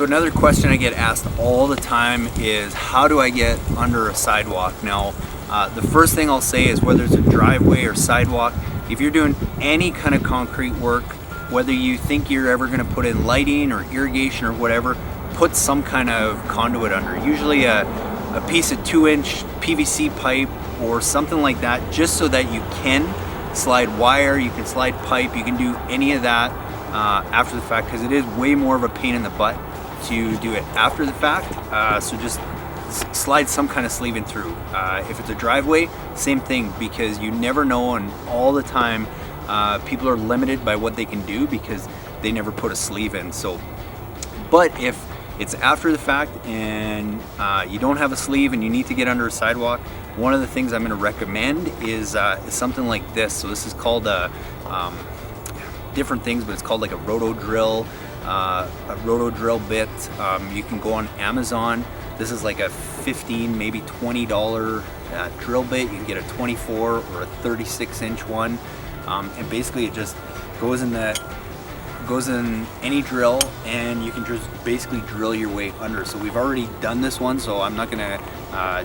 So another question I get asked all the time is, how do I get under a sidewalk? Now, the first thing I'll say is, whether it's a driveway or sidewalk, if you're doing any kind of concrete work, whether you think you're ever going to put in lighting or irrigation or whatever, put some kind of conduit under. Usually a piece of 2-inch PVC pipe or something like that, just so that you can slide wire, you can slide pipe, you can do any of that after the fact, because it is way more of a pain in the butt to do it after the fact. So just slide some kind of sleeving through. If it's a driveway, same thing, because you never know, and all the time people are limited by what they can do because they never put a sleeve in. So, but if it's after the fact and you don't have a sleeve and you need to get under a sidewalk, one of the things I'm going to recommend is something like this. So this is called different things, but it's called like a roto drill bit. You can go on Amazon. This is like a $15, maybe $20 drill bit. You can get a 24 or a 36-inch one, and basically it just goes in any drill, and you can just basically drill your way under. So we've already done this one, so I'm not gonna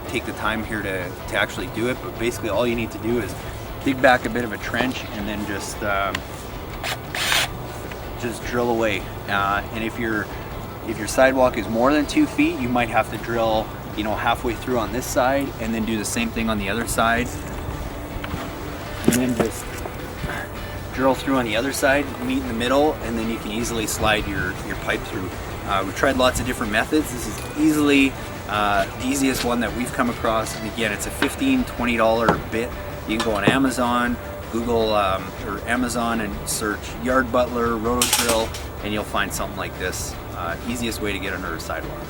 take the time here to actually do it, but basically all you need to do is dig back a bit of a trench and then just drill away. And if your sidewalk is more than 2 feet, you might have to drill, halfway through on this side, and then do the same thing on the other side, and then just drill through on the other side, meet in the middle, and then you can easily slide your pipe through. We've tried lots of different methods. This is easily the easiest one that we've come across. And again, it's a $15, $20 bit. You can go on Amazon, Google or Amazon, and search yard butler, roto drill, and you'll find something like this. Easiest way to get under a sidewalk.